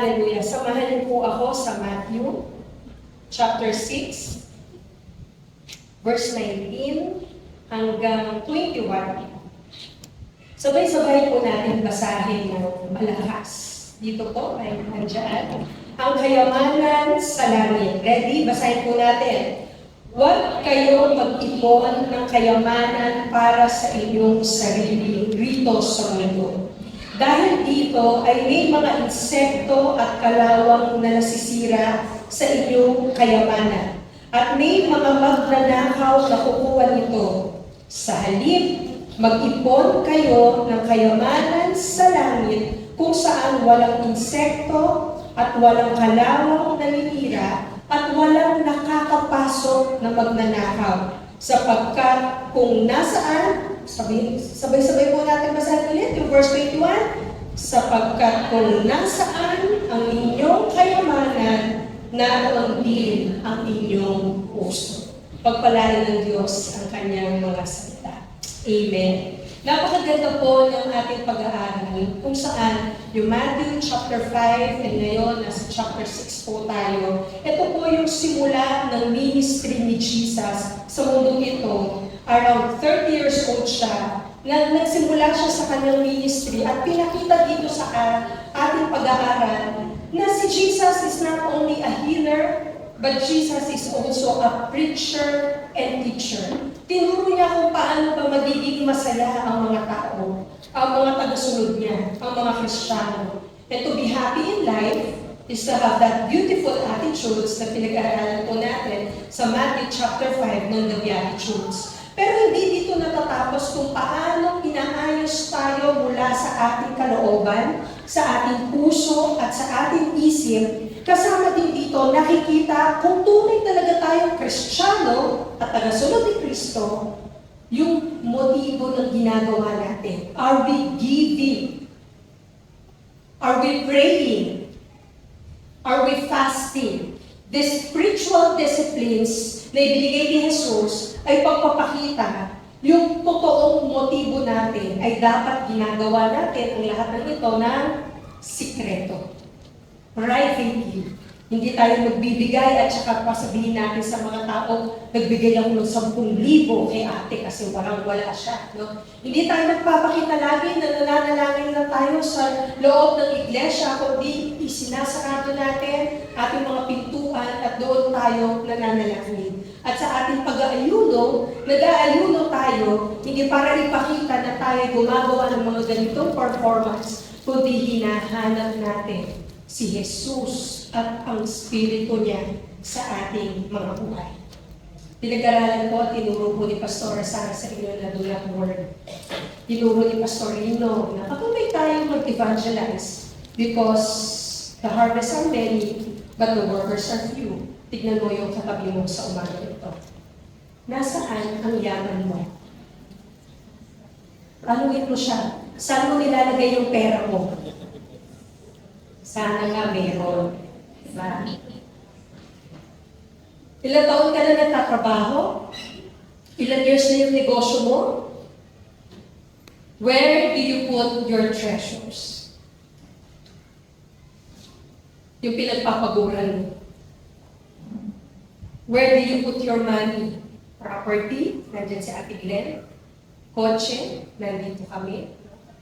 Hallelujah. Samahan niyo po ako sa Matthew chapter 6, verse 19 hanggang 21. Sabay-sabay po natin basahin ng malakas. Dito po ay nandiyan. Ang kayamanan sa langit. Ready? Basahin po natin. Huwag kayong mag-ipon ng kayamanan para sa inyong sarili rito sa mundo. Dahil dito ay may mga insekto at kalawang na nasisira sa inyong kayamanan. At may mga magnanakaw na kukuha nito. Sa halip, mag-ipon kayo ng kayamanan sa langit kung saan walang insekto at walang kalawang naninira at walang nakakapasok na magnanakaw. Sapagkat kung nasaan, sabay-sabay po natin basahin ulit yung verse 21, sapagkat kung nasaan ang inyong kayamanan, naroon din ang inyong puso. Pagpalain ng Diyos ang kanyang mga salita. Amen. Napakaganda po ng ating pag-aaral kung saan yung Matthew chapter 5 and ngayon nasa chapter 6 po tayo. Ito po yung simula ng ministry ni Jesus sa mundong ito. Around 30 years old siya. Nagsimula siya sa kanyang ministry at pinakita dito sa ating pag-aaral na si Jesus is not only a healer, but Jesus is also a preacher and teacher. Tinuro niya kung paano ba magiging masaya ang mga tao, ang mga tagasunod niya, ang mga Kristiyano. And to be happy in life is to have that beautiful attitudes na pinag-aaralan po natin sa Matthew chapter 5 ng the Beatitudes. Pero hindi dito natatapos kung paano inaayos tayo mula sa ating kalooban, sa ating puso at sa ating isip. Kasama din dito nakikita kung tunay talaga tayong Kristiyano at tagasunod ni Kristo, yung motibo ng ginagawa natin. Are we giving? Are we praying? Are we fasting? The spiritual disciplines na ibinigay ni Jesus ay pagpapakita yung totoong motibo natin ay dapat ginagawa natin ang lahat ng ito ng sikreto. Privately. Hindi tayo magbibigay at saka pasabihin natin sa mga tao, nagbigay ako ng 10,000 kay ate kasi wala siya. No? Hindi tayo nagpapakita lagi na nananalangin na tayo sa loob ng iglesia, kundi isinasarado natin ating mga pintuan at doon tayo nananalangin. At sa ating pag-aayuno, nag-aayuno tayo, hindi para ipakita na tayo gumagawa ng mga ganitong performance, kundi hinahanap natin si Jesus at ang Espiritu niya sa ating mga buhay. Pinag-aralan ko at tinuro po ni Pastora Sara sa inyo na Dulang Word. Tinuro ni Pastor Lino na patuloy tayong mag-evangelize because the harvest are many, but the workers are few. Tignan mo yung katabi mo sa umaga ito. Nasaan ang yaman mo? Tanungin mo siya, saan mo nilalagay yung pera mo? Sana nga meron. Diba? Ilang taon ka na nagtatrabaho? Ilang years na yung negosyo mo? Where do you put your treasures? Yung pinagpapaguran mo. Where do you put your money? Property? Nandiyan si Ate Glenn. Kotse? Nandito kami.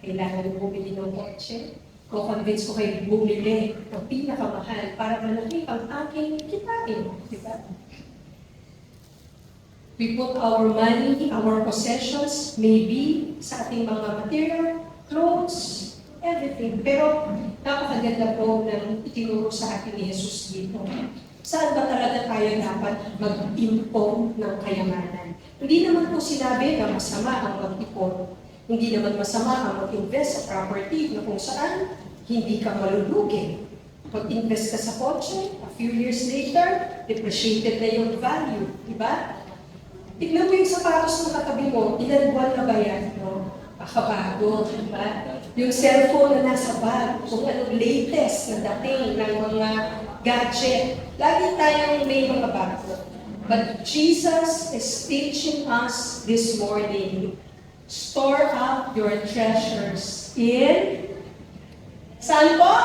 Kailangan mo bumili ng kotse. Convince ko kayo bumili ng pinakamahal para malaki ang aking kitain. Diba? We put our money, our possessions, maybe sa ating mga material, clothes, everything. Pero napakaganda po ng itinuro sa atin ni Jesus dito. Saan ba talaga tayo dapat mag-impon ng kayamanan? Hindi naman po sinabi na masama ang mag-ipon. Hindi naman masama ang mag-invest sa property na kung saan hindi ka malulugi. Pag-invest ka sa kotse, a few years later, depreciated na yung value. Diba? Tignan mo yung sapatos ng katabi mo, ilan buwan na ba yan? No? Pakabago, diba? Yung cellphone na nasa bag, kung anong latest na dating ng mga gadget. Lagi tayong may mga bago. But Jesus is teaching us this morning, store up your treasures in... Saan po?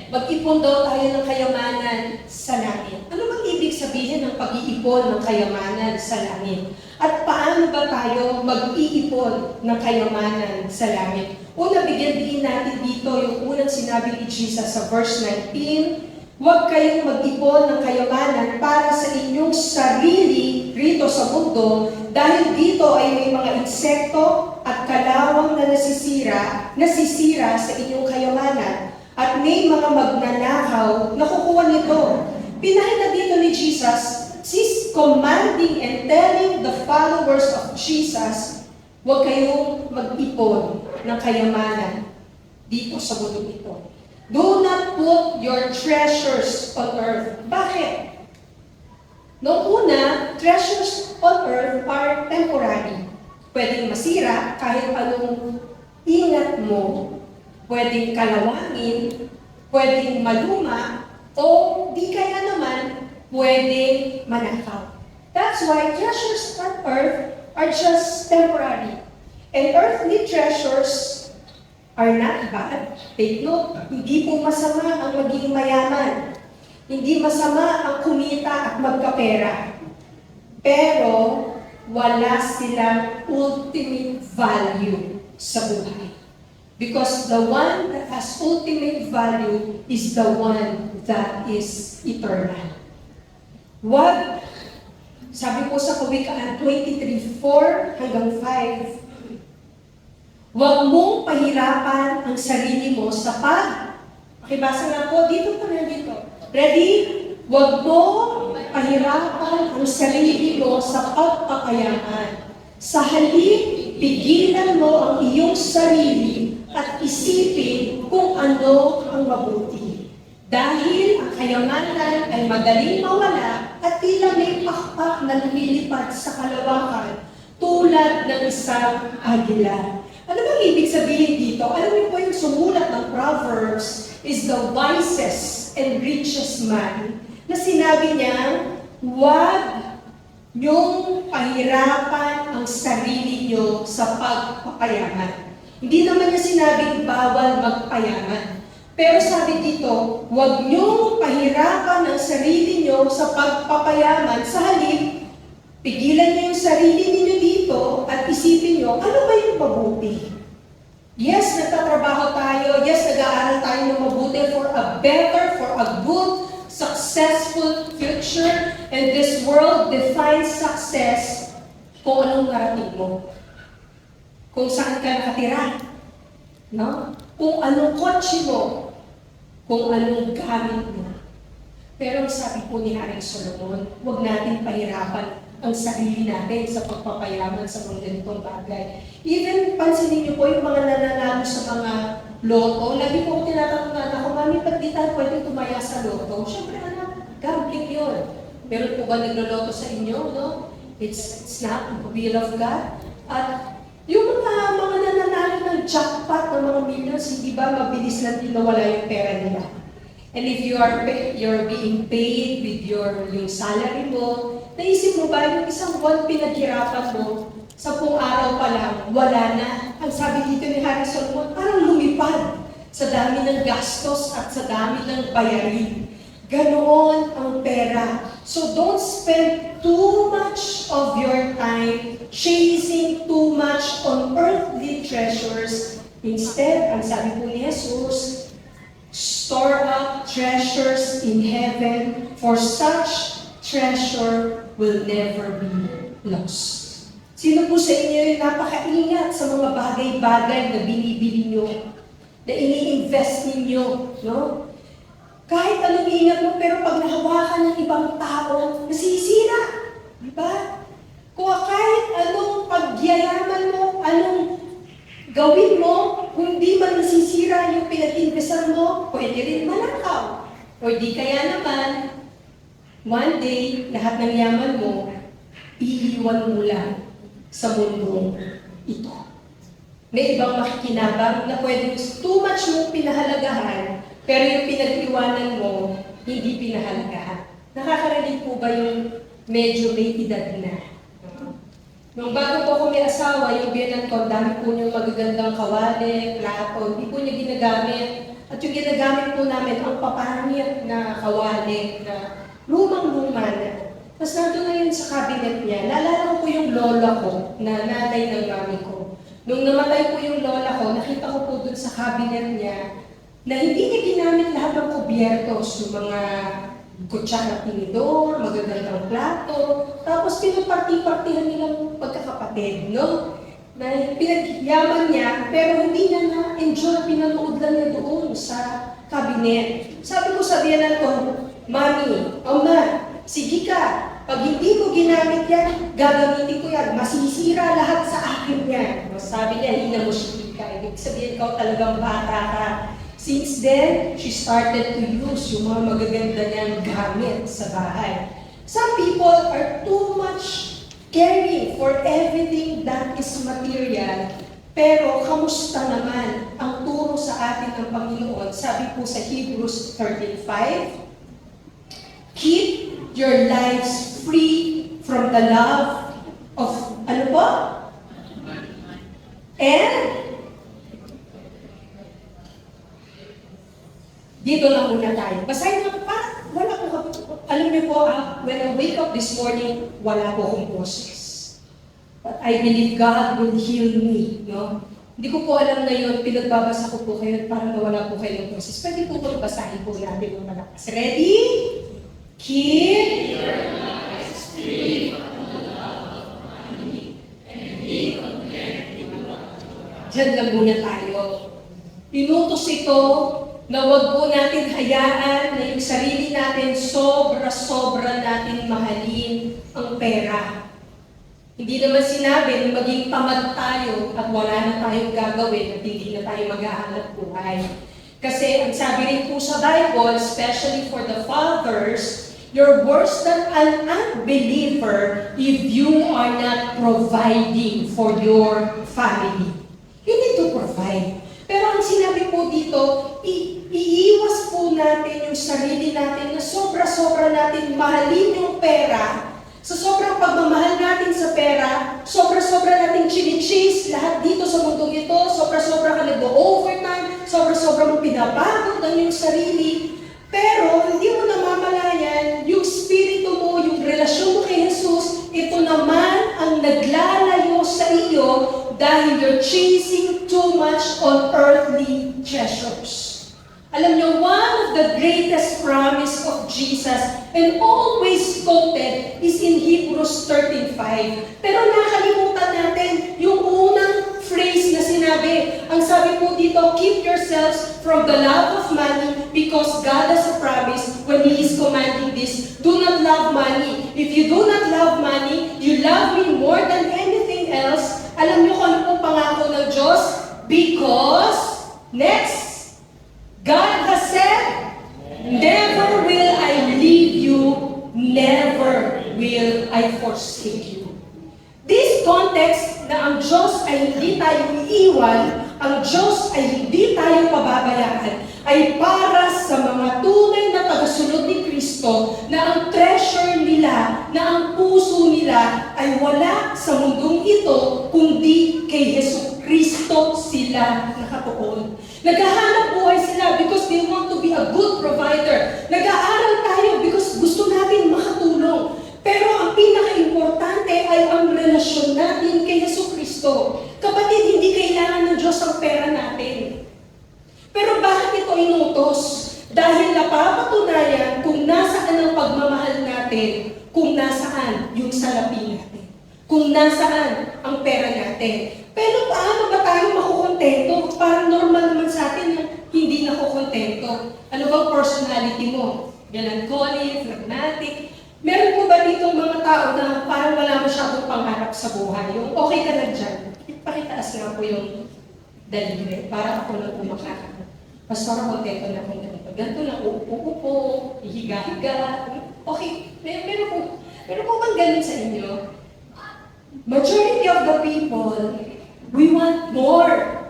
mag-ipon daw tayo ng kayamanan sa langit. Ano bang ibig sabihin ng pag-iipon ng kayamanan sa langit? At paano ba tayo mag-iipon ng kayamanan sa langit? Una, bigyan din natin dito yung unang sinabi ni Jesus sa verse 19, huwag kayong mag-ipon ng kayamanan para sa inyong sarili rito sa mundo dahil dito ay may mga insekto at kalawang na nasisira sa inyong kayamanan at may mga magnanakaw na kukuha nito. Pinahina dito ni Jesus, he's commanding and telling the followers of Jesus, huwag kayong mag-ipon ng kayamanan dito sa mundo ito. Do not put your treasures on earth. Bakit? Noong una, treasures on earth are temporary. Pwedeng masira kahit anong ingat mo. Pwedeng kalawangin, pwedeng maluma, o di kaya naman, pwedeng manakaw. That's why treasures on earth are just temporary. And earthly treasures are not bad. Take note, hindi po masama ang maging mayaman. Hindi masama ang kumita at magkapera. Pero wala silang ultimate value sa buhay. Because the one that has ultimate value is the one that is eternal. What? Sabi po sa Kawikaan 23:4 hanggang 5, huwag mong pahirapan ang sarili mo sa pakibasa nga po, dito pa na dito. Ready? Huwag mong pahirapan ang sarili mo sa pagpapayaman. Sa halip, pigilan mo ang iyong sarili at isipin kung ano ang mabuti. Dahil ang kayamanan ay madaling mawala at tila may pakpak na lumilipad sa kalawakan tulad ng isang agila. Ano bang ibig sabihin dito? Alam niyo po yung sumulat ng Proverbs is the wisest and richest man na sinabi niya, huwag niyong pahirapan ang sarili niyo sa pagpapayaman. Hindi naman niya sinabing bawal magpayaman. Pero sabi dito, huwag niyong pahirapan ang sarili niyo sa pagpapayaman. Sa halip, pigilan niyo yung sarili niyo dito at isipin niyo, ano ba yung mabuti? Yes, nagtatrabaho tayo. Yes, nag-aaral tayo ng mabuti for a better, for a good, successful future. And this world defines success kung anong narating mo. Kung saan ka nakatira. No? Kung anong kotse mo. Kung anong gamit mo. Pero sabi po ni Haring Solomon, huwag natin pahirapan ang sarili natin sa pagpapayaman sa mga ganitong bagay. Even, pansinin niyo po yung mga nananalo sa mga loto. Lagi po tinatanong ako, Mami, ba't di tayo pwede tumaya sa loto? Siyempre, anak, gambling yun. Meron po ba nagloloto sa inyo? No? It's not the will of God. At yung mga nananalo ng jackpot ng mga millions, hindi ba mabilis lang din nawala yung pera nila? And if you're being paid with yung salary mo, naisip mo ba yung isang buwan pinaghirapan mo, 10 araw pa lang, wala na. Ang sabi dito ni Haring Solomon, parang lumipad sa dami ng gastos at sa dami ng bayarin. Ganoon ang pera. So don't spend too much of your time chasing too much on earthly treasures. Instead, ang sabi po ni Jesus, store up treasures in heaven, for such treasure will never be lost. Sino po sa inyo yung napakaingat sa mga bagay-bagay na binibili nyo, na ini-invest ninyo, no? Kahit anong ingat mo, pero pag nahawakan ng ibang tao, nasisira. Di ba? Kung kahit anong pagyayaman mo, anong gawin mo, kung di man nasisira yung pinag-investan mo, pwede rin manakaw. O di kaya naman, one day, lahat ng yaman mo, iiwan mo lang sa mundo ito. May ibang makikinabang na pwedeng too much mong pinahalagahan, pero yung pinag-iwanan mo, hindi pinahalagahan. Nakakarinig po ba yung medyo may edad na? Nung bago po ako may asawa, yung biyanan ko, dami po niyang magagandang kawali, plato, hindi po niya ginagamit. At yung ginagamit po namin, ang papangit na kawali na lumang-luma na. Tapos nandun na yun sa cabinet niya. Naalala ko po yung lola ko, na nanay ng mami ko. Nung namatay po yung lola ko, nakita ko po dun sa cabinet niya na hindi niya ginamit lahat ng kubyertos, yung mga kutsara tinidor, magagandang plato, tapos pinuparti-partihan nilang pagkakapatid, no? Na pinagyaman niya, pero hindi niya na-enjoy, pinanood lang niya doon sa cabinet. Sabi ko sa biyanan ko, Mami, Oma, sige ka, pag hindi mo ginamit yan, gagamitin ko yan, masisira lahat sa akin yan. Sabi niya, hinamushiki ka, ibig sabihin ko talagang bata ka. Since then, she started to use yung mga magaganda niyang gamit sa bahay. Some people are too much caring for everything that is material. Pero kamusta naman ang turo sa atin ng Panginoon? Sabi po sa Hebrews 13:5, keep your lives free from the love of, ano po? And dito lang muna tayo. Basahin mo, parang wala ko, alam niyo po, when I wake up this morning, wala po akong boses. But I believe God will heal me, no? Hindi ko po alam ngayon, pinagbabasa ko po kayo, parang nawala po kayo ng boses. Pwede po po basahin po natin ng malakas. Ready? Keep your lives free from the love of money and be content with what you have. Diyan lang muna tayo. Inutos ito na wag po natin hayaan na yung sarili natin sobra-sobra natin mahalin ang pera. Hindi naman sinabi na maging tamad tayo at wala na tayong gagawin at hindi na tayo mag-aanap buhay. Kasi ang sabi rin po sa Bible, especially for the fathers, you're worse than an unbeliever if you are not providing for your family. You need to provide. Pero ang sinabi po dito, iiwas po natin yung sarili natin na sobra-sobra natin mahalin yung pera. Sa sobrang pagmamahal natin sa pera, sobra-sobra natin chini-chase lahat dito sa mundong ito, sobra-sobra ka nag-overtime, sobra-sobra mo pinapagod ang iyong sarili. Pero hindi mo namamalayan yung spirito mo, yung relasyon mo kay Jesus, ito naman ang naglalayo sa iyo dahil you're chasing too much on earthly treasures. Alam niyo, one of the greatest promise of Jesus and always quoted is in Hebrews 13:5. Pero nakalimutan natin yung unang phrase na sinabi. Ang sabi po dito, keep yourselves from the love of money because God has a promise when He is commanding this. Do not love money. If you do not love money, you love me more than anything else. Alam niyo kung ano pong pangako ng Diyos? Because, next, God has said, never will I leave you, never will I forsake you. This context na ang Diyos ay hindi tayo iiwan, ang Diyos ay hindi tayo pababayaan, ay para sa mga tunay na tagasunod ni Kristo na ang treasure nila, na ang puso nila ay wala sa mundong ito, kundi kay Yesu Kristo sila nakatuon. Naghahanap buhay sila because they want to be a good provider. Nag-aaral tayo because gusto natin makatulong. Pero ang pinaka-importante ay ang relasyon natin kay Yesu Kristo. Kapatid, hindi kailangan ng Diyos ang pera natin. Pero bakit ito inutos? Dahil napapatunayan kung nasaan ang pagmamahal natin, kung nasaan yung salapi natin, kung nasaan ang pera natin. Pero paano ba tayo makukontento? Parang normal naman sa atin na hindi nakukontento. Ano bang personality mo? Melancholic, phlegmatic. Meron po ba ditong mga tao na parang wala masyadong pangarap sa buhay? Yung okay ka na dyan, ipakitaas nga po yung daliri para ako lang kumakain. Pastor, kontento na akong ganito. Ganito lang, uupo, ihiga-higa. Okay, meron po bang ganun sa inyo? Majority of the people, we want more.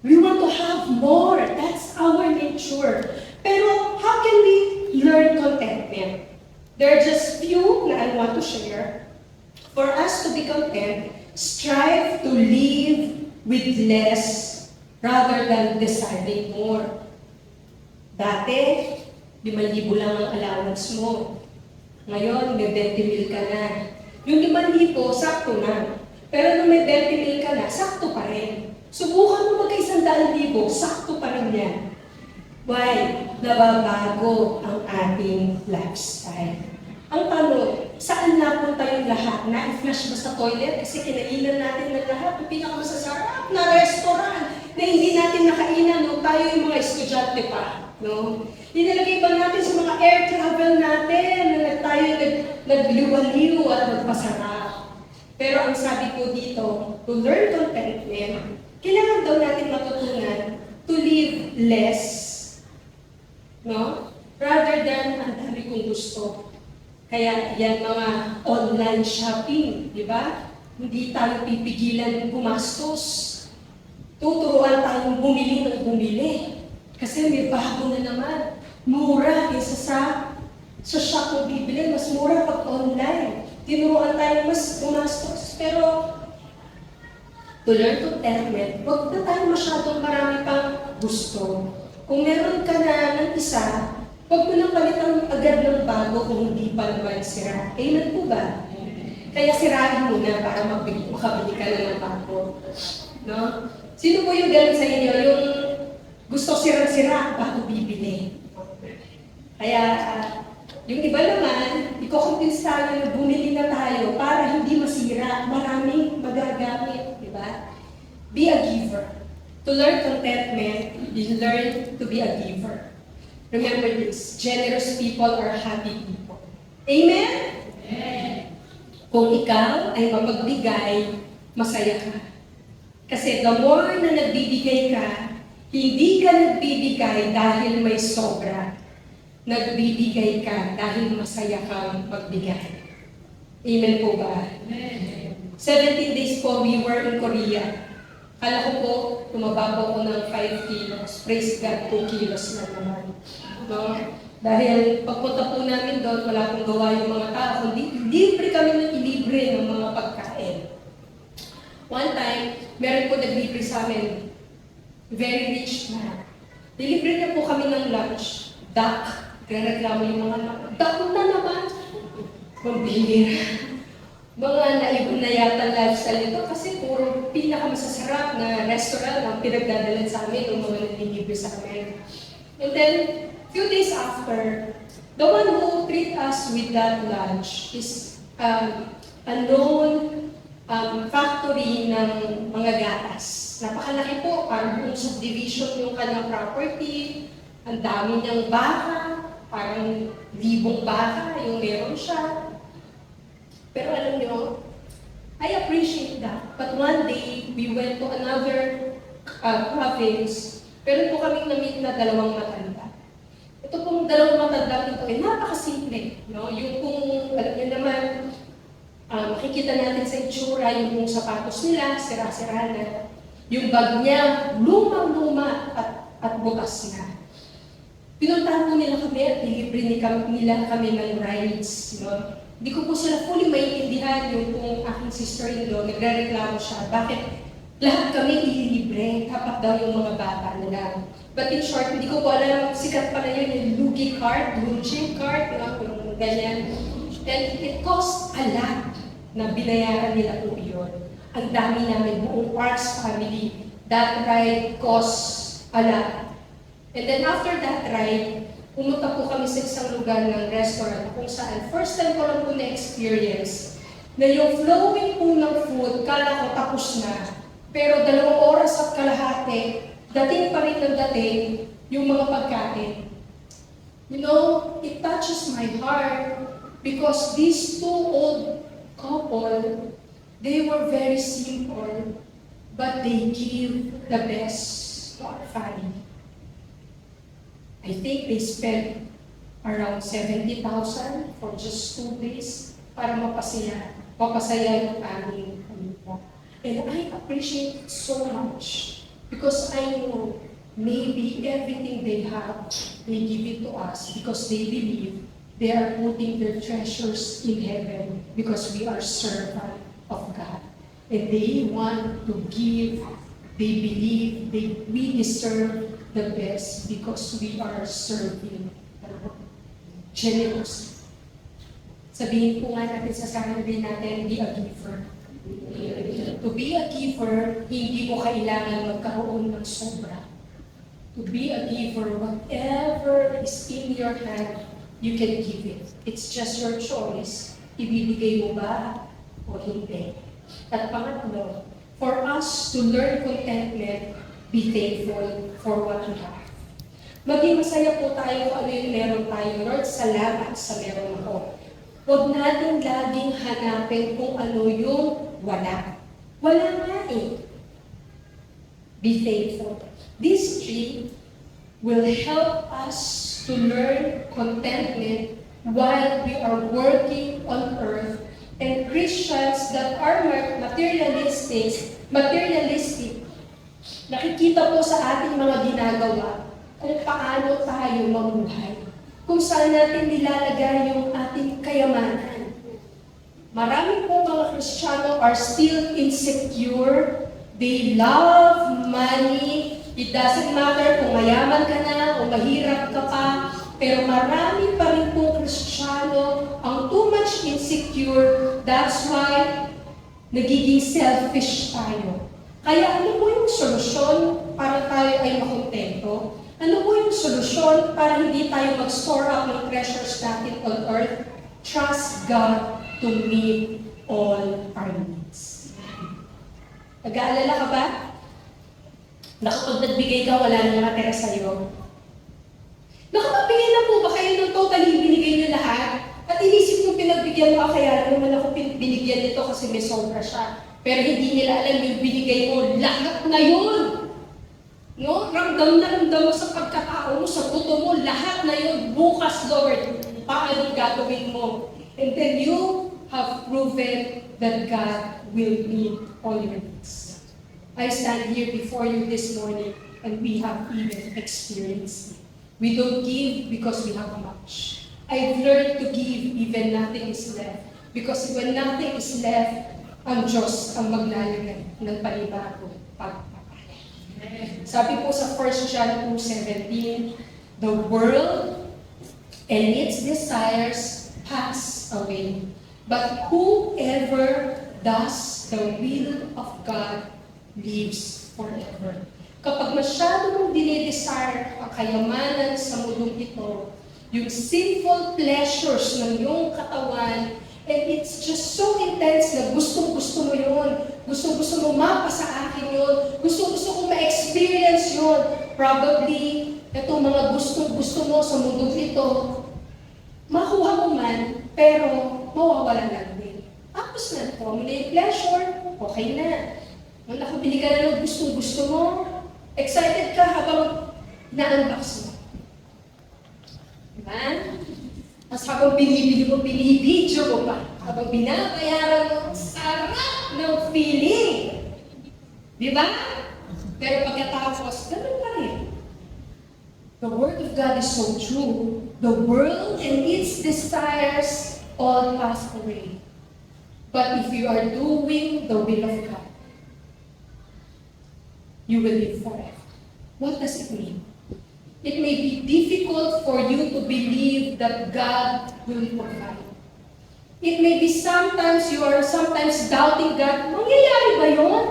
We want to have more. That's our nature. Pero how can we learn contentment? There are just few na I want to share. For us to be content, strive to live with less rather than desiring more. Dati, 5,000 lang ang allowance mo. Ngayon, may 20,000 ka na. Yung 5,000, sakto na. Pero nung may 20,000 ka na, sakto pa rin. Subukan mo magka-100,000, sakto pa rin yan. Why? Nababago ang ating lifestyle. Ang tanong, saan napunta yung lahat? Na-flush ba sa toilet? Kasi kinainan natin ng lahat. Ang pinakamasasarap na restaurant na hindi natin nakainan nung tayo yung mga estudyante pa. No? Nilalagay ba natin sa mga air travel natin na tayo nagliwaliw at nagpasarap? Pero ang sabi ko dito, to learn contentment, kailangan daw natin matutunan to live less, no? Rather than ang dami kong gusto. Kaya yan mga online shopping, di ba? Hindi tayo pipigilan gumastos. Tuturuan tayong bumili ng bumili. Kasi may bago na naman. Mura kaysa sa shop mo bibili. Mas mura pag online. Tinuruan tayo mas gumastos. Pero to learn contentment, huwag na tayo masyadong marami pang gusto. Kung meron ka na ng isa, huwag mo nang palitan agad ng bago kung hindi pa naman sira. Amen po ba? Kaya sirahin mo na para makabili ka na ng bago. No? Sino po yung galing sa inyo? Yung gusto sira-sira bago bibili. Kaya yung iba naman, iko-convince tayo na bumili na tayo para hindi masira. Maraming magagamit. Diba? Be a giver. To learn contentment, you learn to be a giver. Remember this, generous people are happy people. Amen? Amen. Kung ikaw ay mapagbigay, masaya ka. Kasi the more na nagbibigay ka, hindi ka nagbibigay dahil may sobra. Nagbibigay ka dahil masaya kang magbigay. Amen po ba? Amen. 17 days po, we were in Korea. Kala ko po, tumaba po ako ng 5 kilos. Praise God, 2 kilos na naman. No? Dahil pagpunta po namin doon, wala pong gawa yung mga tao, kundi libre kami ng ilibre ng mga pagkain. One time, meron po naglibre sa amin, very rich man. Nilibre niya po kami ng lunch, duck. Reklamo yung mga duck na naman. Mambihira. Mga naibon na yata lifestyle ito kasi puro pinakamasasarap na restaurant ang pinagdadalan sa amin ng mga nalilibre sa amin. And then, few days after, the one who treat us with that lunch is a known factory ng mga gatas. Napakalaki po, parang buong subdivision yung kanyang property, ang dami niyang baka, parang 1,000 baka yung meron siya. Pero alam niyo, I appreciate that. But one day, we went to another province. Pero po kaming na-meet na 2 matanda. Ito pong 2 matanda ito ay napakasimple. No? Yung kung, alam niyo naman, makikita natin sa itsura, yung pong sapatos nila, sira-sira na. Yung bag niya, lumang-luma at butas na. Pinuntahan po nila kami at nilibre nila kami ng rides. No? Hindi ko po sila fully maintindihan yung kung aking sister-in-law, nagre-reklamo siya. Bakit lahat kami ililibre, dapat daw yung mga bata nila. But in short, hindi ko po alam, sikat pa na yun, yung Lugi card, Lugi card, yung ganyan. And it cost a lot na binayaran nila po yun. Ang dami namin, buong Parks family, that ride cost a lot. And then after that ride, pumunta po kami sa isang lugar ng restaurant kung saan first time ko lang po na-experience na yung flowing po ng food, kala ko tapos na. Pero 2 oras at kalahati, dating pa rin ng dating yung mga pagkain. You know, it touches my heart because these 2 old couple, they were very simple, but they give the best to our family. I think they spent around 70,000 for just 2 days para mapasaya yung aming pamilya. And I appreciate it so much because I know maybe everything they have, they give it to us because they believe they are putting their treasures in heaven because we are servants of God. And they want to give They believe we deserve the best because we are serving the Lord. Generous. Sabihin po nga natin sa sarili natin, be a giver. To be a giver, hindi mo kailangan magkaroon ng sobra. To be a giver, whatever is in your hand, you can give it. It's just your choice. Ibibigay mo ba o hindi? At pangatlo, for us to learn contentment, be thankful for what we have. Maging masaya po tayo kung ano yung meron tayo. Lord, salamat sa meron ako. Huwag natin laging hanapin kung ano yung wala. Wala nga eh. Be thankful. These three will help us to learn contentment while we are working on earth. And Christians that are materialistic, nakikita po sa ating mga ginagawa kung paano tayo mamuhay. Kung saan natin nilalagay yung ating kayamanan. Marami po mga Kristiyano are still insecure. They love money. It doesn't matter kung mayaman ka na o mahirap ka pa. Pero marami pa rin po Kristiyano ang too much insecure. That's why nagiging selfish tayo. Kaya ano po yung solusyon para tayo ay makontento? Ano po yung solusyon para hindi tayo mag-store up ng treasures natin on earth? Trust God to meet all our needs. Nag-aalala ka ba? Na kapag nagbigay ka, wala nang matira sa'yo. Nakapagbigay na po ba kayo ng totally binigay niyo lahat? At inisip nyo pinagbigyan mo, kaya naman ako binigyan nito kasi may sobra siya. Pero hindi nila alam yung binigay mo, lahat na yun! No? Ramdam na ramdam mo sa pagkatao mo, sa buto mo, lahat na yun. Bukas, Lord, paano gagawin mo? And then you have proven that God will meet all your needs. I stand here before you this morning and we have even experienced it. We don't give because we have much. I've learned to give even nothing is left. Because when nothing is left, ang Diyos ang maglalagay ng panibago pagpapala. Sabi po sa 1 John 2:17, the world and its desires pass away. But whoever does the will of God lives forever. Kapag masyado mong dinidesire ang kayamanan sa mundong ito, yung sinful pleasures ng iyong katawan, and it's just so intense na gustong-gusto mo yun. Gustong-gusto mo mapa sa akin yun. Gustong-gusto kong ma-experience yun. Probably, itong mga gustong-gusto mo sa mundong ito, makuha mo man, pero mawawala lang din. Tapos na, kuha mo na yung pleasure, okay na. Nung nakabili ka na ng gustong-gusto mo, excited ka habang na-unbox mo. Diba? Tapos habang binibili mo, binibidyo mo pa. Habang binabayaran mo, sarap ng feeling. Diba? Pero pagkatapos, ganun pa rin. The Word of God is so true. The world and its desires all pass away. But if you are doing the will of God, you will live forever. What does it mean? It may be difficult for you to believe that God will provide. It may be sometimes you are doubting God, mangyayari ba yun?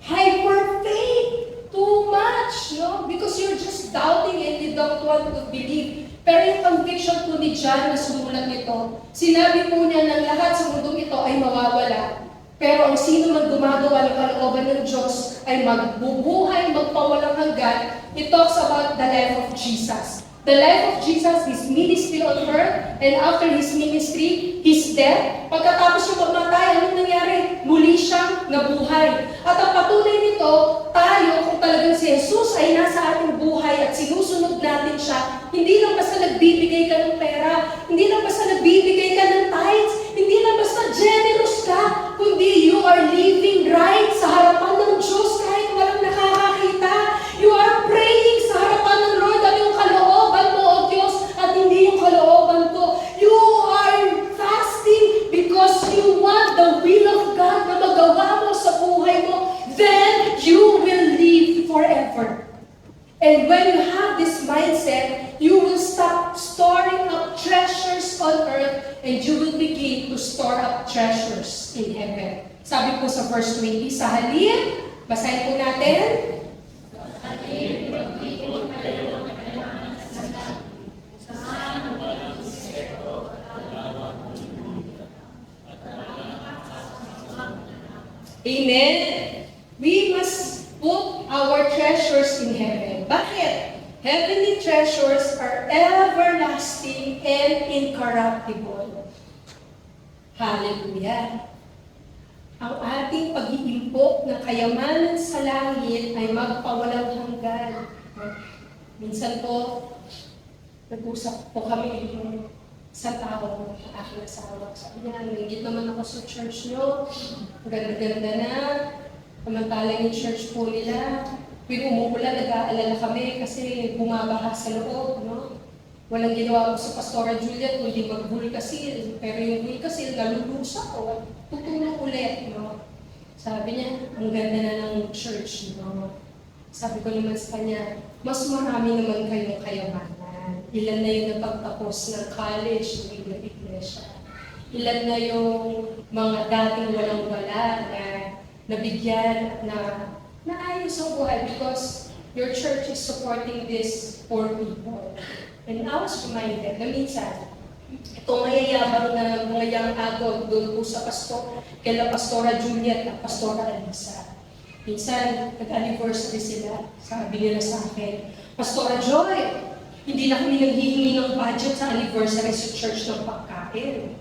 Hyper faith, too much, no? Because you're just doubting and you don't want to believe. Pero yung conviction po ni John na sumulat nito, sinabi po niya na lahat sa mundong ito ay mawawala. Pero ang sino man gumagawa ng kalooban ng Diyos ay magbubuhay, magpawalang hanggan. It talks about the life of Jesus. The life of Jesus, His ministry on earth, and after His ministry, His death. Pagkatapos yung pagmatay, anong nangyari? Muli siyang nabuhay. At ang patunay nito, tayo, kung talagang si Jesus ay nasa ating buhay at sinusunod natin siya, hindi lang basta nagbibigay ka ng pera, hindi lang basta nagbibigay ka ng tithes, hindi lang basta generous ka, kundi you are living right sa harapan ng Diyos kahit walang nakakakita. You are praying sa harapan ng Lord at yung kalooban mo, O Diyos, at hindi yung kalooban ko. You are fasting because you want the will of God na magawa mo sa buhay mo. Then you will And when you have this mindset, you will stop storing up treasures on earth and you will begin to store up treasures in heaven. Sabi po sa verse 20, sa halip, basahin po natin. Amen. We must put our treasures in heaven. Bakit? Heavenly treasures are everlasting and incorruptible. Hallelujah. Ang ating pag-iimpok ng kayamanan sa langit ay magpawalang hanggan. Minsan po, nag-usap po kami sa tao ng aking asawa. Sabi niya, nangingit naman ako sa church nyo. Ganda-ganda na. Samantalang yung church po nila. Tuwing umuulan, nag-aalala kami kasi bumabaha sa loob. No? Walang ginawa ko sa Pastora Juliet kundi mag-vulkasil. Pero yung vulkasil, nalulusa ko. Tutulong ulit. No? Sabi niya, ang ganda na ng church. No? Sabi ko naman sa kanya, mas marami naman kayong kayamanan. Ilan na yung napagtapos ng college ng iglesia. Ilan na yung mga dating walang-wala na nabigyan na naayos ang buhay because your church is supporting these poor people. And I was reminded na minsan, itong mayayabang na mga young adult doon po sa kila Pastora Juliet at Pastora Alisa. Minsan, nag-anniversary sila. Sabi nila sa akin, Pastora Joy, hindi na kami nanghihingi ng budget sa anniversary sa church ng pagkain.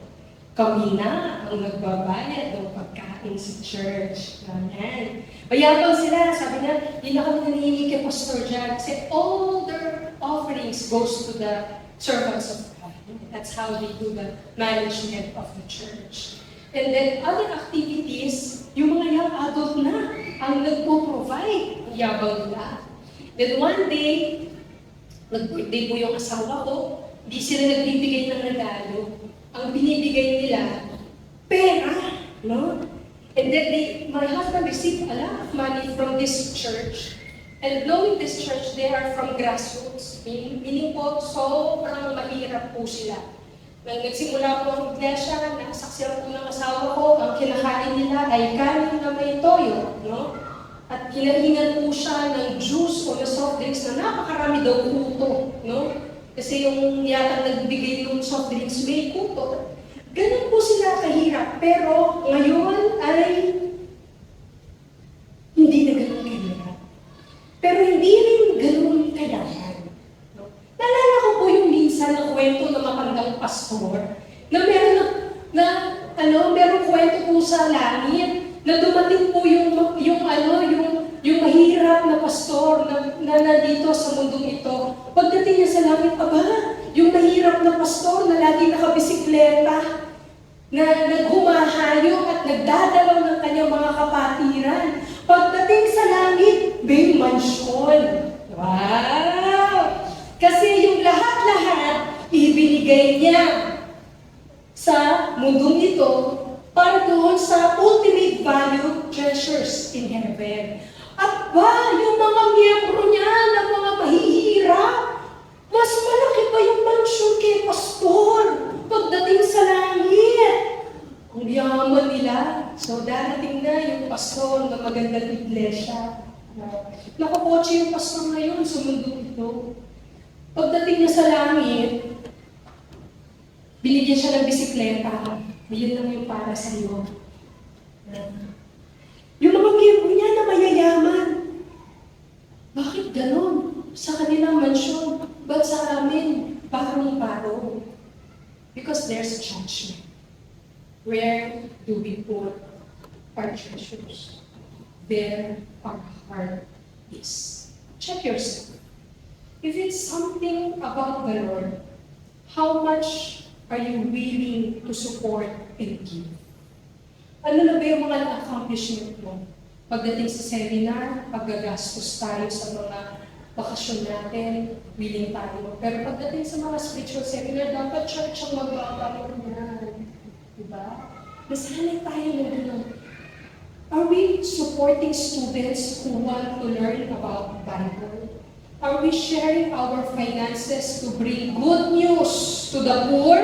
Kami na ang nagbabayad ng pagkain sa church. Ganyan. Mayabang sila. Sabi na, hindi na kami nanghihingi kay Pastor Jan. Kasi all their offerings goes to the servants of God. That's how they do the management of the church. And then other activities, yung mga young adult na ang nagpo-provide. Ang yabang nila. Then one day, nag-birthday po yung asawa ko, hindi sila nagbibigay ng regalo. Ang binibigay nila, pera, no? And then my husband received a lot of money from this church. And knowing this church, they are from grassroots. Meaning po, sobrang mahirap po sila. Nang nagsimula po ang iglesia, nakasaksiyan po ng asawa ko, ang kinakain nila ay kanin na may toyo, no? At hinahingan po siya ng juice o na soft drinks na napakarami daw kuto, no? Kasi yung yatang nagbigay ng soft drinks may kuto. Ganun po sila kahirap. Pero ngayon ay hindi na ganun kahirap. Pero hindi rin ganun kadahan. No? Naalala ko po yung minsan na kwento ng matandang pastor na meron kwento po sa langit na dumating po yung mahirap na pastor na nandito sa mundong ito. Pagdating niya sa langit, yung mahirap na pastor na lagi nakabisikleta, na naghumahayo at nagdadalaw ng kanyang mga kapatiran. Pagdating sa langit, may mansyon. Wow! Kasi yung lahat-lahat, ibinigay niya sa mundong ito para doon sa ultimate value treasures in heaven. At yung mga miyembro niya na mga mahihirap, mas malaki pa yung mansyon kay pastor pagdating sa langit. Ang yaman nila. So darating na yung pastor na magandang iglesia. Nakakotse yung pastor ngayon sa mundo ito. Pagdating niya sa langit, binigyan siya ng bisikleta. Yun lang yung para sa iyo. Yung mga miyembro niya na mayayaman. Bakit ganon? Sa kanilang mansyon, ba't sa amin, parang-parong? Because there's judgment. Where do we put our treasures? There our heart is. Check yourself. If it's something about the Lord, how much are you willing to support and give? Ano na ba yung mga accomplishment mo? Pagdating sa seminar, paggagastos tayo sa mga bakasyon natin, willing tayo. Pero pagdating sa mga spiritual seminar, dapat church ang magbabago yan. Diba? Nasanay tayo na gano'n. Are we supporting students who want to learn about Bible? Are we sharing our finances to bring good news to the poor?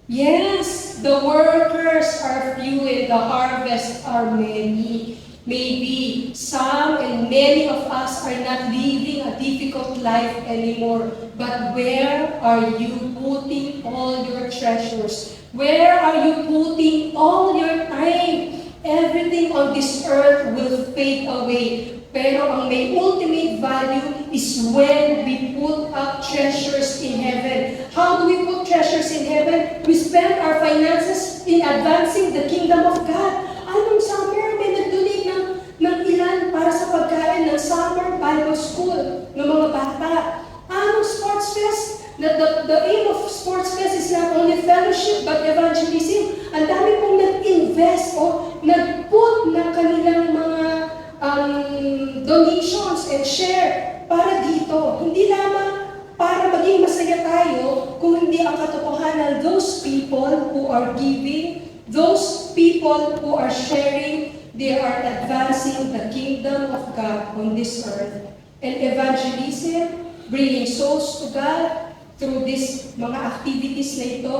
Yes, the workers are few and the harvest are many. Maybe some and many of us are not living a difficult life anymore. But where are you putting all your treasures? Where are you putting all your time? Everything on this earth will fade away. Pero ang may ultimate value is when we put up treasures in heaven. How do we put treasures in heaven? We spend our finances in advancing the kingdom of God. Anong summer may nag-donate ng ilan para sa pagkain ng summer Bible school ng mga bata? Anong sports fest? The aim of sports fest is not only fellowship but evangelism. Ang dami pong nag-invest o nag-put ng kanilang mga donations and share para dito. Hindi lamang para maging masaya tayo, kung hindi ang katotohanan, those people who are giving, those people who are sharing, they are advancing the kingdom of God on this earth. And evangelism, bringing souls to God through these mga activities na ito,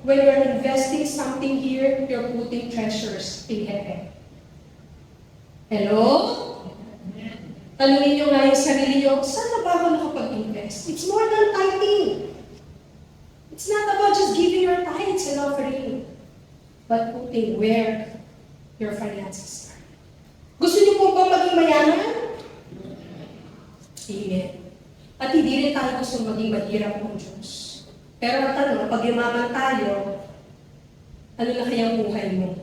when you're investing something here, you're putting treasures in heaven. Hello? Tanungin nyo nga yung sarili nyo, saan na ba ako nakapag-invest? It's more than tithing. It's not about just giving your tithes and offering, but putting where your finances are. Gusto nyo po ba maging mayaman? Amen. At hindi rin tayo gusto maging mahirap ng Diyos. Pero ang tanong, pag yumaman tayo, ano na kayang buhay mo?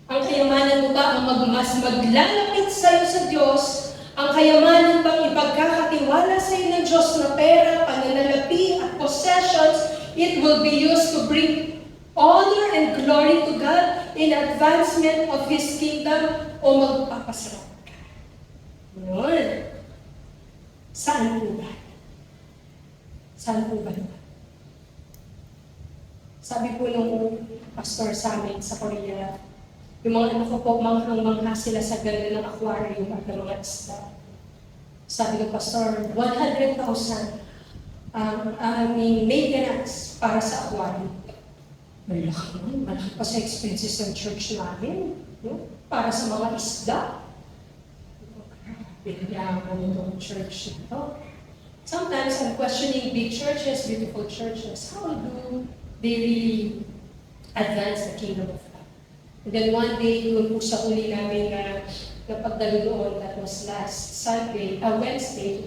Ang kayamanan mo ba ang mas maglalapit sa'yo sa Diyos? Ang kayamanan bang ipagkakatiwala sa'yo ng Diyos na pera, pananalapi at possessions, it will be used to bring honor and glory to God in advancement of His kingdom o magpapasarap ka? Yun. Saan po ba? Saan po ba? Sabi po nung pastor sa amin sa Korea, yung mga anak ko po, manghang-mangha sila sa ganda ng aquarium at ng mga isda. Sabi ng pastor, 100,000 ang aming maintenance para sa aquarium. Malaki pa sa expenses ng church namin, no? Para sa mga isda. Bigyaman itong church ito. Sometimes I'm questioning big churches, beautiful churches. How do they really advance the kingdom of God? And then one day, doon po sa huli namin na napagdalo doon, that was last Wednesday,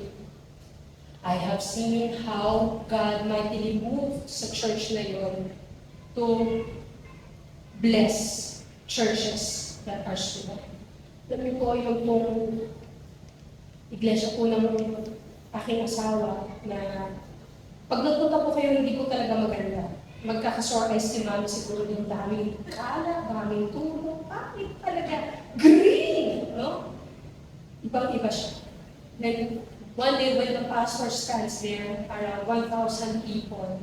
I have seen how God mightily moved sa church na yun to bless churches that are small. Alam niyo po, yung pong iglesia po ng aking asawa na pag nagpunta po kayo, hindi po talaga maganda. Magkakasurprise si mami siguro yung daming kala, daming tulong, bakit talaga green, no? Ibang-iba siya. Then, one day when the pastor stands there, around 1,000 people,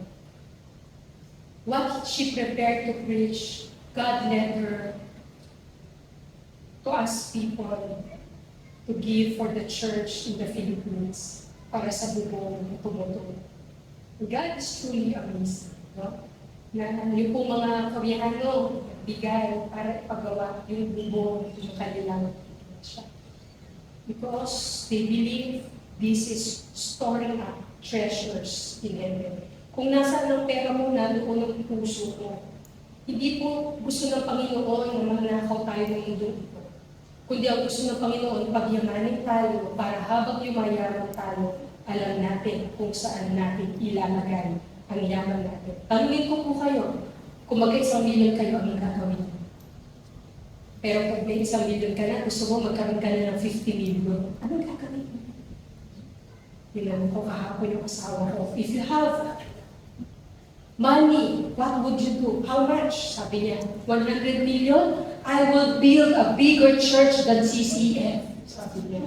what she prepared to preach, God led her to ask people to give for the church in the Philippines para sa bubong na tumutulong. God is truly amazing. No? Na yung pong mga Koreano, bigay para ipagawa yung bubong yung kanilang siya. Because they believe this is storing up treasures in heaven. Kung nasaan ang pera mo na, doon ang puso mo. Hindi po gusto ng Panginoon na manakaw tayo ng mundo ito. Kundi ang gusto ng Panginoon, pagyamanin tayo para habang yumayaman tayo, alam natin kung saan natin ilalagay ang yaman natin. Tanungin ko po kayo, kung magka-1 milyon kayo, ang gagawin. Pero pag may 1 milyon ka na, gusto mo magkaroon ka na ng 50 million, anong gagawin mo? Bilang ko kahapon yung asawa ko, if you have money, what would you do? How much? Sabi niya, 100 million? I will build a bigger church than CCF. Sabi niya.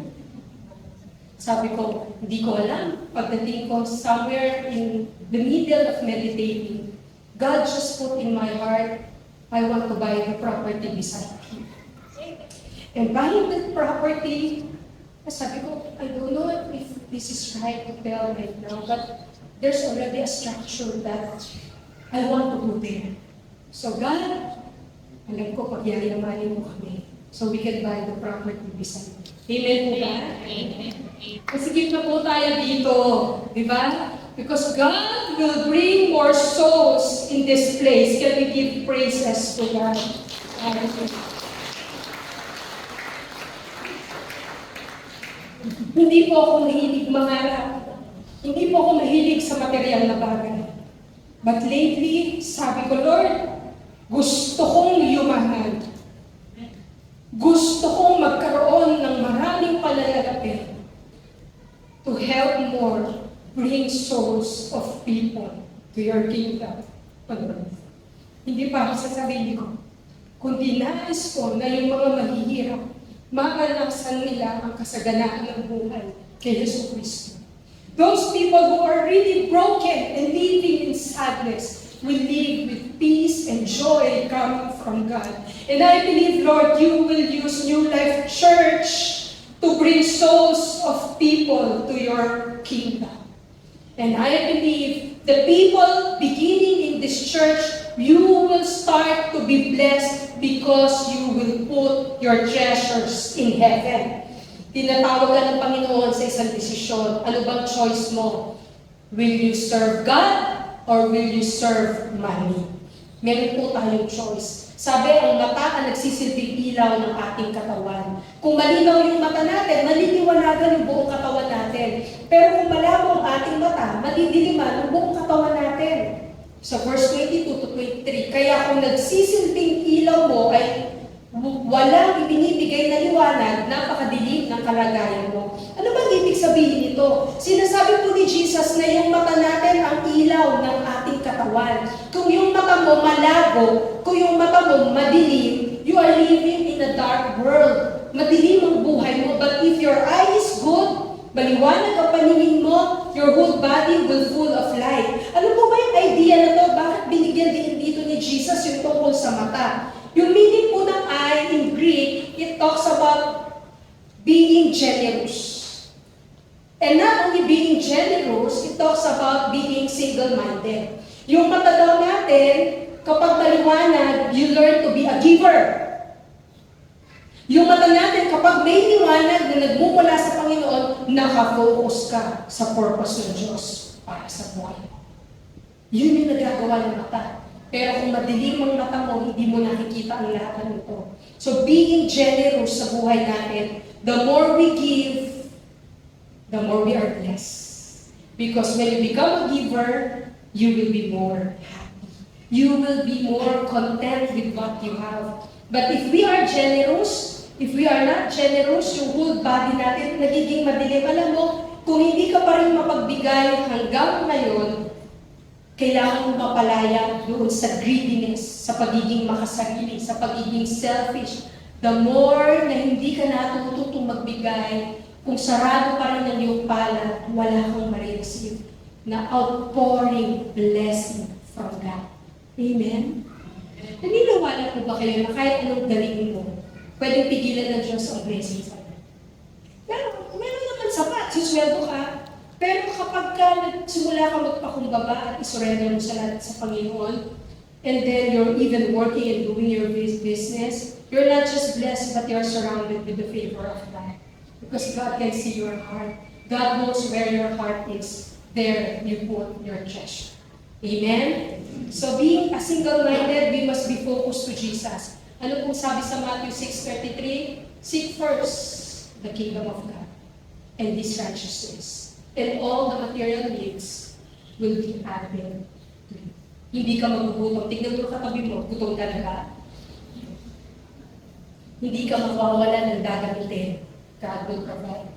Sabi ko, hindi ko alam. Pagdating ko somewhere in the middle of meditating, God just put in my heart, I want to buy the property beside Him. And buying the property, sabi ko, I don't know if this is right to tell right now, but there's already a structure that I want to go there. So God, alam ko, pagyayamanin mo kami so we can buy the property beside you. Amen po ba? Amen. Masigit na po tayo dito, di ba? Because God will bring more souls in this place. Can we give praises to God? Hindi po ako mahilig mangarap. Hindi po ako mahilig sa material na bagay. But lately, sabi ko, Lord, gusto kong yumahan. Gusto kong magkaroon ng maraming pananalapi to help more bring souls of people to your kingdom. Hindi para sa sarili ko, kundi nais ko na yung mga mahihirap, maranasan nila ang kasaganaan ng buhay kay Yesu Cristo. Those people who are really broken and living in sadness will live with peace and joy coming from God. And I believe, Lord, you will use New Life Church to bring souls of people to your kingdom. And I believe the people beginning in this church, you will start to be blessed because you will put your treasures in heaven. Tinatawag ka ng Panginoon sa isang desisyon. Ano bang choice mo? Will you serve God or will you serve money? Meron po tayong choice. Sabi, ang mata ang nagsisilbing ilaw ng ating katawan. Kung malinaw yung mata natin, maliliwanagan yung buong katawan natin. Pero kung malabo ang ating mata, madidiliman ang buong katawan natin. Sa verse 22 to 23, kaya kung nagsisilbing ilaw mo ay walang ibinibigay na liwanag, napakadilim ng kalagayan mo. Ano ba ibig sabihin nito? Sinasabi po ni Jesus na yung mata natin ang ilaw ng ating katawan. Kung yung mata mo malabo, kung yung mata mo madilim, you are living in a dark world. Madilim ang buhay mo. But if your eye is good, maliwanag ang paningin mo, your whole body will full of light. Ano po ba yung idea na to? Bakit binigyan din dito ni Jesus yung tungkol sa mata? Yung meaning po ng eye in Greek, it talks about being generous. And not only being generous, it talks about being single-minded. Yung mata daw natin, kapag maliwanag, you learn to be a giver. Yung mata natin, kapag may liwanag na nagmumula sa Panginoon, nakafocus ka sa purpose ng Diyos para sa buhay. Yun yung nagagawa ng mata. Pero kung madilim ang mata mo, hindi mo nakikita ang lahat nito. So being generous sa buhay natin, the more we give, the more we are blessed. Because when you become a giver, you will be more happy. You will be more content with what you have. But if we are generous, if we are not generous, yung whole body natin nagiging madilim. Alam mo, kung hindi ka pa rin mapagbigay hanggang ngayon, kailangan mo mapalaya doon sa greediness, sa pagiging makasarili, sa pagiging selfish. The more na hindi ka natututong magbigay, kung sarado pa rin ang iyong palad, wala kang ma-receive na outpouring blessing from God. Amen? Naniniwala po ba kayo na kahit anong galing mo, pwedeng pigilan ng Diyos ang blessing sa iyo? Pero meron naman sapat, susweldo ka. Pero kapag ka nagsimula ka magpakumbaba at isurrender mo sa lahat sa Panginoon, and then you're even working and doing your business, you're not just blessed, but you're surrounded with the favor of God. Because God can see your heart. God knows where your heart is. There you put your treasure. Amen? So being a single-minded, we must be focused to Jesus. Ano pong sabi sa Matthew 6:33? Seek first the kingdom of God and His righteousness. And all the material needs will be added to you. Hindi ka magugutom. Tignan mo katabi mo, gutom ka na ba? Hindi ka mawawala ng gagamitin. God will provide.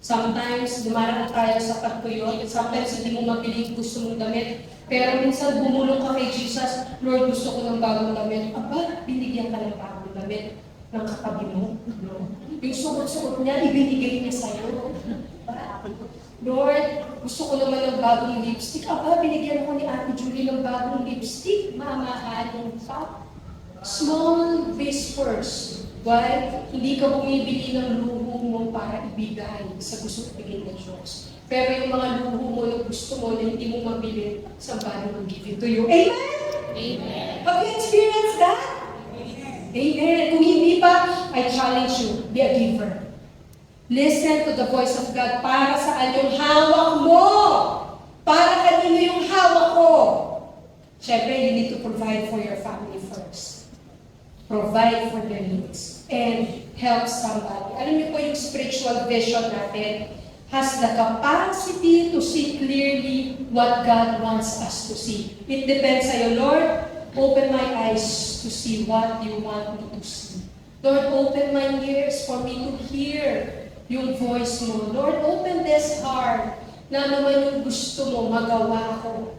Sometimes, dumaraan tayo sa pagtuyo, and sometimes hindi mo mabili yung gusto mong damit. Pero minsan bumulong ka kay Jesus, Lord, gusto ko ng bagong damit. Aba, binigyan ka ng bagong damit ng katabi mo. Yung suot-suot niya, ibinigay niya sa'yo. Lord, gusto ko naman ng bagong lipstick. Aba, binigyan ako ni Ate Julie ng bagong lipstick. Mamahalin pa. Small whispers. Why? Hindi ka bumibili ng luho mo para ibigay bigay sa gusto ibigay ng Diyos. Pero yung mga luho mo na gusto mo na hindi mo mabili, somebody will give it to you. Amen? Amen. Have you experienced that? Amen. Kung hindi pa, I challenge you, be a giver. Listen to the voice of God. Para saan yung hawak mo? Para kanino yung hawak ko? Siyempre, you need to provide for your family first. Provide for their needs. And help somebody. Alam niyo po yung spiritual vision natin has the capacity to see clearly what God wants us to see. It depends sa'yo, Lord, open my eyes to see what you want me to see. Lord, open my ears for me to hear yung voice mo. Lord, open this heart na naman yung gusto mo magawa ko.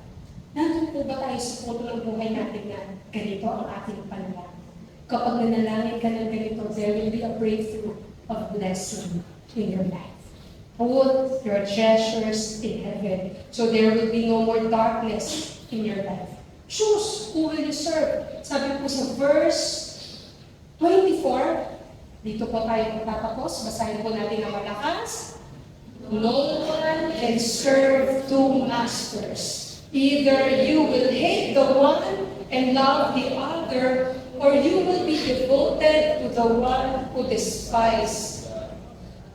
Nandun po ba tayo sa punto ng buhay natin na ganito ang ating panalangin? Kapag nanalangin ka ng ganito, there will be a breakthrough of blessing in your life. Put your treasures in heaven, so there will be no more darkness in your life. Choose who will you serve. Sabi po sa verse 24, dito po tayo magtatapos. Basahin po natin na malakas. No one can serve two masters. Either you will hate the one and love the other, or you will be devoted to the one who despises.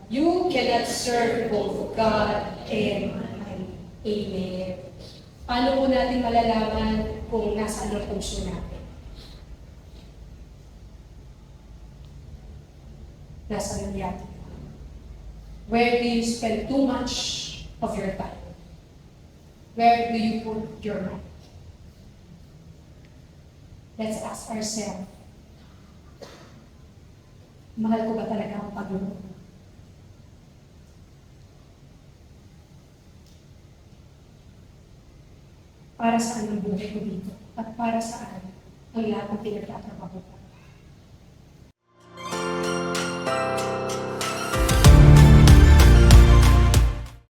You cannot serve both God and money. Amen. Paano po natin malalaman kung nasaan ang puso natin? Nasaan ang yati? Where do you spend too much of your time? Where do you put your mind? Let's ask ourselves, mahal ko ba talaga ang Panginoon? Para saan ang buhay ko dito? At para saan ang lahat ng pinagtatrabaho ko?